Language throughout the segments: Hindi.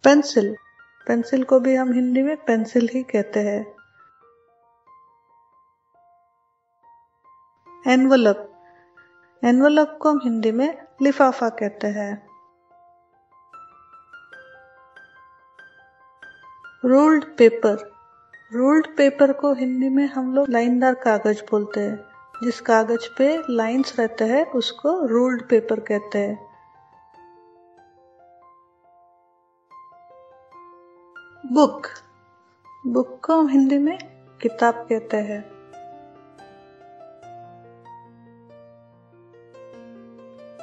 पेंसिल, पेंसिल को भी हम हिंदी में पेंसिल ही कहते हैं। एनवलप, एनवलप को हम हिंदी में लिफाफा कहते हैं। रूल्ड पेपर, रूल्ड पेपर को हिंदी में हम लोग लाइनदार कागज बोलते हैं। जिस कागज पे लाइंस रहते हैं उसको रूल्ड पेपर कहते हैं। बुक, बुक को हम हिंदी में किताब कहते हैं।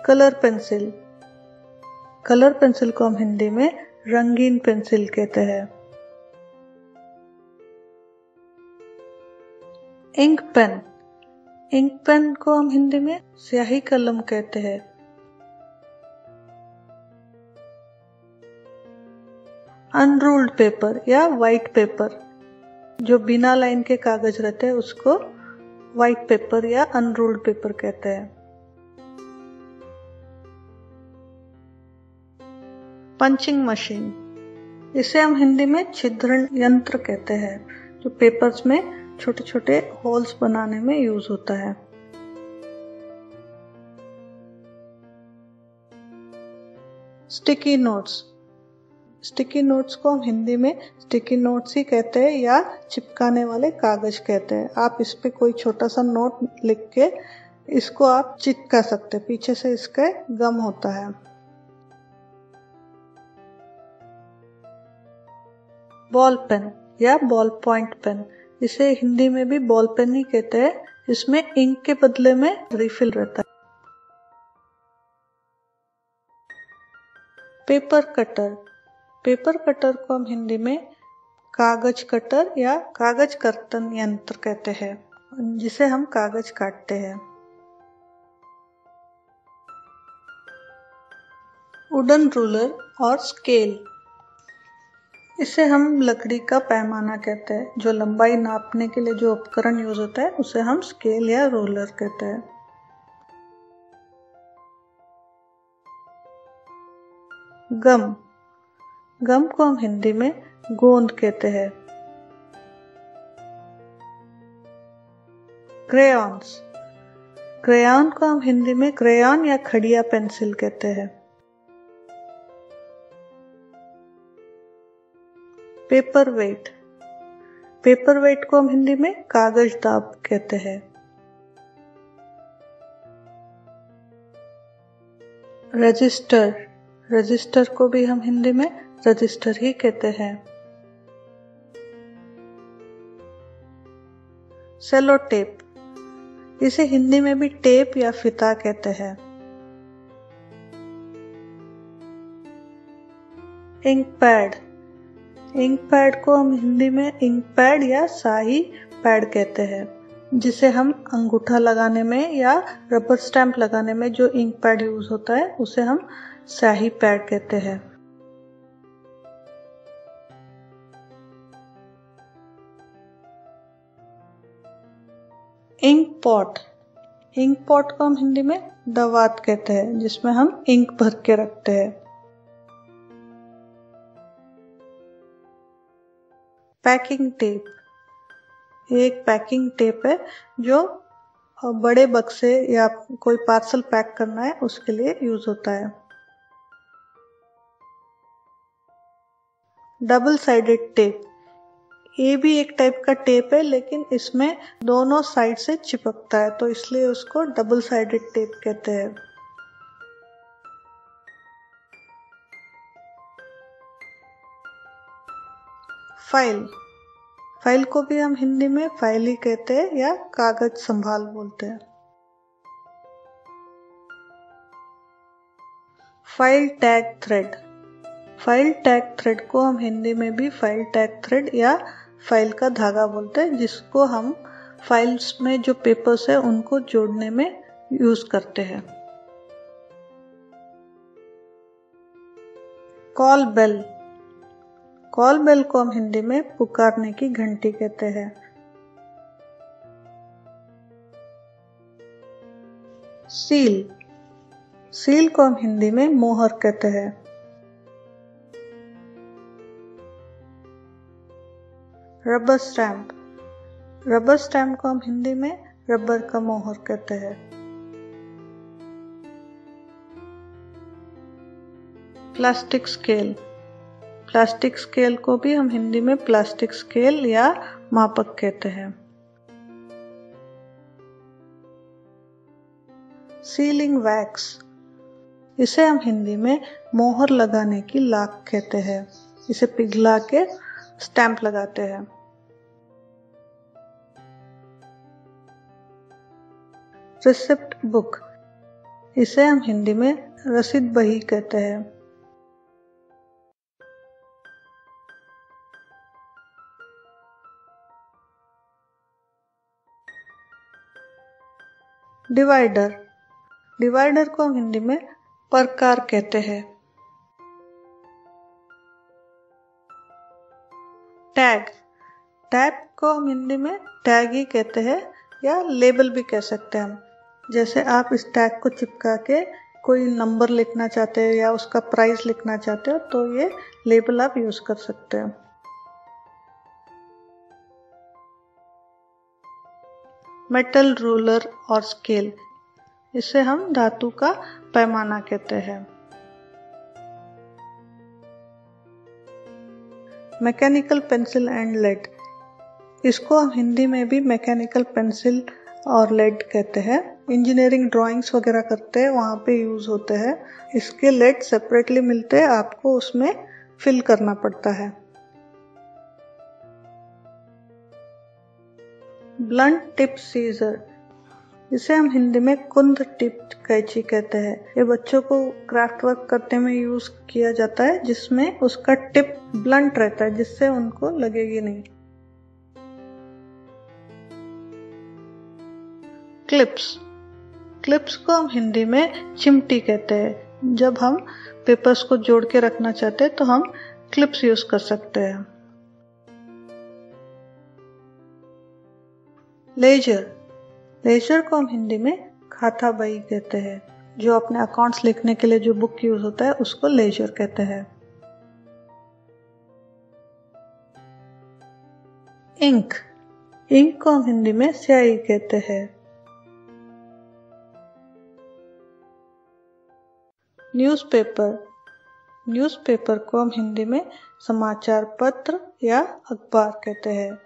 कलर पेंसिल, कलर पेंसिल को हम हिंदी में रंगीन पेंसिल कहते हैं। इंक पेन, इंक पेन को हम हिंदी में स्याही कलम कहते हैं। अनरूल्ड पेपर या व्हाइट पेपर, जो बिना लाइन के कागज रहते हैं उसको व्हाइट पेपर या अनरूल्ड पेपर कहते हैं। पंचिंग मशीन, इसे हम हिंदी में छिद्रण यंत्र कहते हैं, जो पेपर्स में छोटे छोटे होल्स बनाने में यूज होता है। स्टिकी नोट्स, स्टिकी नोट्स को हम हिंदी में स्टिकी नोट्स ही कहते हैं या चिपकाने वाले कागज कहते हैं। आप इस पे कोई छोटा सा नोट लिख के इसको आप चिपका सकते हैं, पीछे से इसका गम होता है। बॉल पेन या बॉल पॉइंट पेन, इसे हिंदी में भी बॉल पेन ही कहते हैं। इसमें इंक के बदले में रिफिल रहता है। पेपर कटर, पेपर कटर को हम हिंदी में कागज कटर या कागज कर्तन यंत्र कहते हैं, जिसे हम कागज काटते हैं। वुडन रूलर और स्केल, इसे हम लकड़ी का पैमाना कहते हैं। जो लंबाई नापने के लिए जो उपकरण यूज होता है उसे हम स्केल या रूलर कहते हैं। गम, गम को हम हिंदी में गोंद कहते हैं। क्रेयॉन्स, क्रेयॉन को हम हिंदी में क्रेयॉन या खड़िया पेंसिल कहते हैं। पेपर वेट, पेपर वेट को हम हिंदी में कागज दाब कहते हैं। रजिस्टर, रजिस्टर को भी हम हिंदी में रजिस्टर ही कहते हैं। सेलो टेप, इसे हिंदी में भी टेप या फिता कहते हैं। इंक पैड, इंक पैड को हम हिंदी में इंक पैड या स्याही पैड कहते हैं, जिसे हम अंगूठा लगाने में या रबर स्टैंप लगाने में जो इंक पैड यूज होता है उसे हम स्याही पैड कहते हैं। इंक पॉट, इंक पॉट को हम हिंदी में दवात कहते हैं, जिसमें हम इंक भर के रखते हैं। पैकिंग टेप, ये एक पैकिंग टेप है जो बड़े बक्से या कोई पार्सल पैक करना है उसके लिए यूज होता है। डबल साइडेड टेप, ये भी एक टाइप का टेप है लेकिन इसमें दोनों साइड से चिपकता है, तो इसलिए उसको डबल साइडेड टेप कहते हैं। फाइल, फाइल को भी हम हिंदी में फाइल ही कहते हैं या कागज संभाल बोलते हैं। File tag thread, file tag thread को हम हिंदी में भी फाइल टैग थ्रेड या फाइल का धागा बोलते हैं, जिसको हम फाइल्स में जो पेपर्स है उनको जोड़ने में यूज करते हैं। कॉल बेल, कॉल बेल को हम हिंदी में पुकारने की घंटी कहते हैं। सील, सील को हम हिंदी में मोहर कहते हैं। रबर स्टैम्प, रबर स्टैम्प को हम हिंदी में रबर का मोहर कहते हैं। प्लास्टिक स्केल, प्लास्टिक स्केल को भी हम हिंदी में प्लास्टिक स्केल या मापक कहते हैं। सीलिंग वैक्स, इसे हम हिंदी में मोहर लगाने की लाख कहते हैं। इसे पिघला के स्टैंप लगाते हैं। रिसिप्ट बुक, इसे हम हिंदी में रसीद बही कहते हैं। डिवाइडर, डिवाइडर को हम हिंदी में प्रकार कहते हैं। टैग, टैग को हम हिंदी में टैग ही कहते हैं या लेबल भी कह सकते हैं हम। जैसे आप इस टैग को चिपका के कोई नंबर लिखना चाहते हैं या उसका प्राइस लिखना चाहते हो तो ये लेबल आप यूज कर सकते हो। मेटल रूलर और स्केल, इसे हम धातु का पैमाना कहते हैं। मैकेनिकल पेंसिल एंड लेड, इसको हम हिंदी में भी मैकेनिकल पेंसिल और लेड कहते हैं। इंजीनियरिंग ड्राइंग्स वगैरह करते हैं वहाँ पे यूज होते हैं। इसके लेड सेपरेटली मिलते हैं, आपको उसमें फिल करना पड़ता है। ब्लंट टिप सीजर, इसे हम हिंदी में कुंद टिप कैंची कहते हैं। ये बच्चों को क्राफ्ट वर्क करने में यूज किया जाता है जिसमें उसका टिप ब्लंट रहता है जिससे उनको लगेगी नहीं। क्लिप्स, क्लिप्स को हम हिंदी में चिमटी कहते हैं। जब हम पेपर्स को जोड़ के रखना चाहते हैं तो हम क्लिप्स यूज कर सकते हैं। लेजर, लेजर को हम हिंदी में खाता बही कहते हैं। जो अपने अकाउंट्स लिखने के लिए जो बुक यूज होता है उसको लेजर कहते हैं। इंक, इंक को हम हिंदी में स्याही कहते हैं। न्यूज़पेपर, न्यूज़पेपर को हम हिंदी में समाचार पत्र या अखबार कहते हैं।